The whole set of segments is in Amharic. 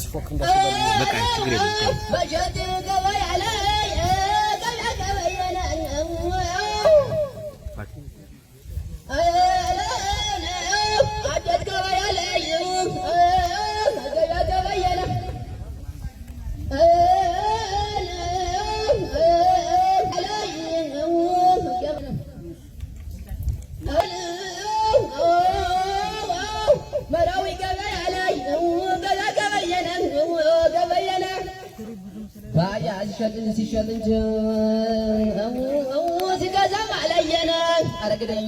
ስፎክ እንዳሽበል በቃ ችግር የለም በጀት ገበያ ላይ ገበያና አጀት ገበያ ላይ ገበያና መራዊ ገበያ ላይ ገበያና ባያ ሲሸጥን ሲሸጥንች ሲገዛም አላየነ አረግደኝ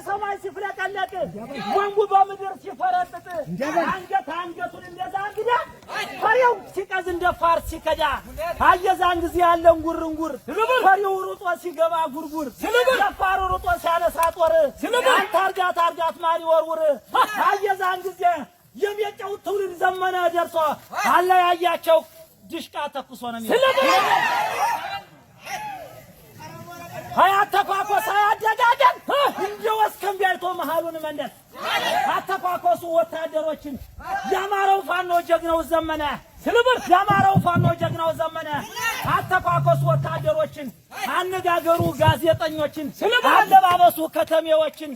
በሰማይ ሲፍለቀለቅ ወንጉ በምድር ሲፈረጥጥ አንገቱን እንደዛ እንግዳ ፈሪው ሲቀዝ እንደ ፋርስ ሲከዳ አየዛን ጊዜ ያለን ጉርንጉር ፈሪው ሩጦ ሲገባ ጉርጉር ደፋሩ ሩጦ ሲያነሳ ጦር አንተ አርጋት ማሪ ወርውር አየዛን ጊዜ የሚያጨው ትውልድ ዘመነ ደርሶ አለያያቸው ድሽቃ ተኩሶ ነው አተኳኮስ አያደጋገም እንደው እስከምቢያይቶ መሃሉን መንደስ አተኳኮሱ ወታደሮችን ያማረው ፋኖ ጀግናው ዘመነ ስለበር ያማረው ፋኖ ጀግናው ዘመነ አተኳኮሱ ወታደሮችን አነጋገሩ ጋዜጠኞችን አለባበሱ ከተሜዎችን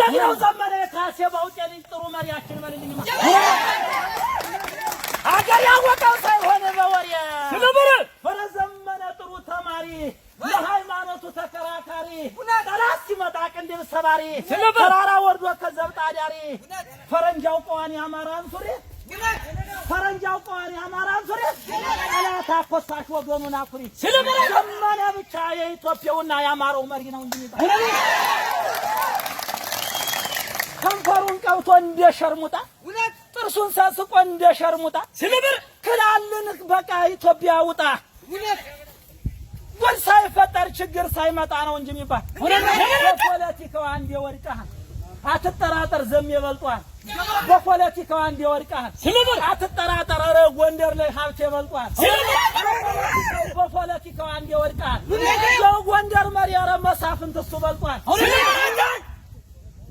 ጀግናው ዘመነ ካሴ ባውጤ ልጅ ጥሩ መሪያችን መልልኝ አገር ያወቀው ሳይሆን በወሬ ስለበር ፈረዘመነ ጥሩ ተማሪ ለሃይማኖቱ ተከራካሪ ጠላት ሲመጣ ቅንድብ ሰባሪ ተራራ ወርዶ ከዘብጣ ዳሪ ፈረንጃው ቆዋን ያማራን ሱሪ ፈረንጃው ቆዋን ያማራን ሱሪ ጠላት አኮሳሽ ወገኑን አኩሪ ዘመነ ብቻ የኢትዮጵያውና ያማረው መሪ ነው እንጂ ከንፈሩን ቀውቶ እንደሸርሙጣ ጥርሱን ሰስቆ እንደሸርሙጣ ስለብር ክላልን በቃ ኢትዮጵያ ውጣ ወል ሳይፈጠር ችግር ሳይመጣ ነው እንጂ የሚባል በፖለቲካው አንዴ ወድቀሃል አትጠራጠር ዘም ይበልጧል በፖለቲካው አንዴ ወድቀሃል አትጠራጠር ኧረ ጎንደር ላይ ሀብት ይበልጧል በፖለቲካው አንዴ ወድቀሃል የጎንደር መሪ ኧረ መሳፍንት እሱ በልጧል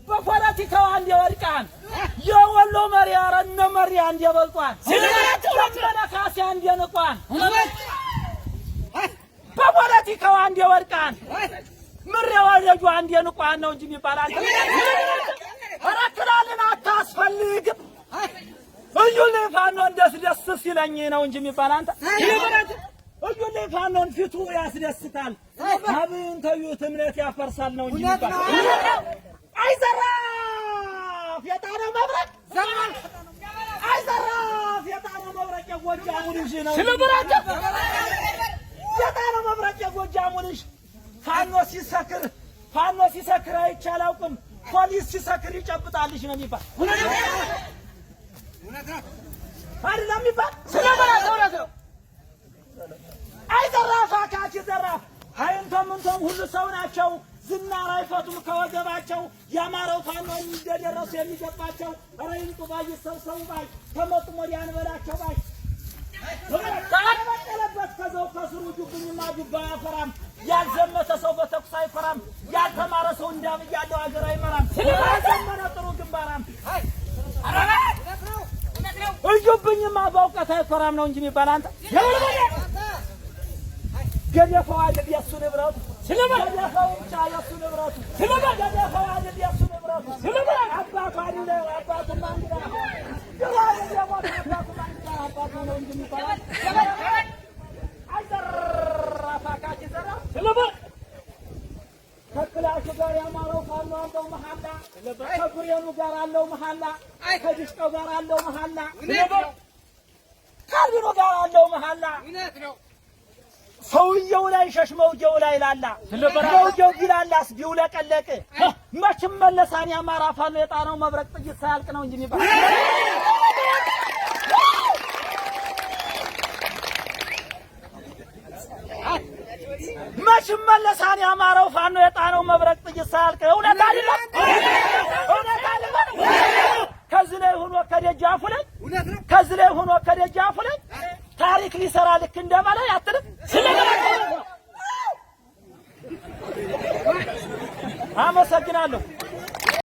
በፖለቲካው አንዴ ወድቀሃል የወሎ መሪ ኧረ እነ መሪ አንዴ በልጧል ዘመነ ካሴ አንዴ ንቋል በፖለቲካው አንዴ ወድቀሃል ምሬ ወደጁ አንዴ ንቋን ነው እንጂ የሚባል አራክላልን አታስፈልግም እዩልኝ ፋኖን ደስ ሲለኝ ነው እንጂ የሚባል አንተ እዩልኝ ፋኖን ፊቱ ያስደስታል አብን ተዩት እምነት ያፈርሳል ነው እንጂ የሚባል አይዘራፍ የጣና መብረቅ ዘመን አይዘራፍ የጣና መብረቅ የጎጃሙ ልጅ ነው ስለብራቸው የጣና መብረቅ የጎጃሙ ልጅ ፋኖ ሲሰክር አይቻላውቅም ፖሊስ ሲሰክር ይጨብጣልሽ ነው የሚባል እውነት ነው አይደለም የሚባል ስለበራው ነው አይዘራፍ አካች ዘራፍ አይንተም ሁሉ ሰው ናቸው ዝናር አይፈቱም ከወገባቸው ያማረው ፋኖ እንደደረሱ የሚገባቸው ረይንጡ ባይ ሰው ባይ ከመጥሞ ያንበላቸው ባይ ታለበት ከዘው ከስሩ ጁብኝማ ጁባ ያፈራም ያልዘመተ ሰው በተኩስ አይፈራም ያልተማረ ሰው እንዳም ያለው አገር አይመራም ስለዘመነ ጥሩ ግንባራም ጁብኝማ በእውቀት አይፈራም ነው እንጂ የሚባል አንተ ገደፈው አይደል የሱ ንብረቱ ገደፈው ብቻ የሱ ንብረቱ ገደፈው አይደል የሱ ንብረቱ መሐላ ከጉሬኑ ጋር አለው መሐላ ከዲሽቀው ጋር አለው መሐላ ካልቢኖ ጋር አለው መሐላ ሰውየው ላይ ሸሽመውየው ላይ ላላ ሰውየው ቢላላስ ቢውለቀለቅ መችም መለሳን ያማራ ፋኖ የጣነው መብረቅ ጥይት ሳያልቅ ነው እንጂ የሚባል መችም መለሳን ያማራው ፋኖ የጣነው መብረቅ ጥይት ሳያልቅ እውነት አይደለም።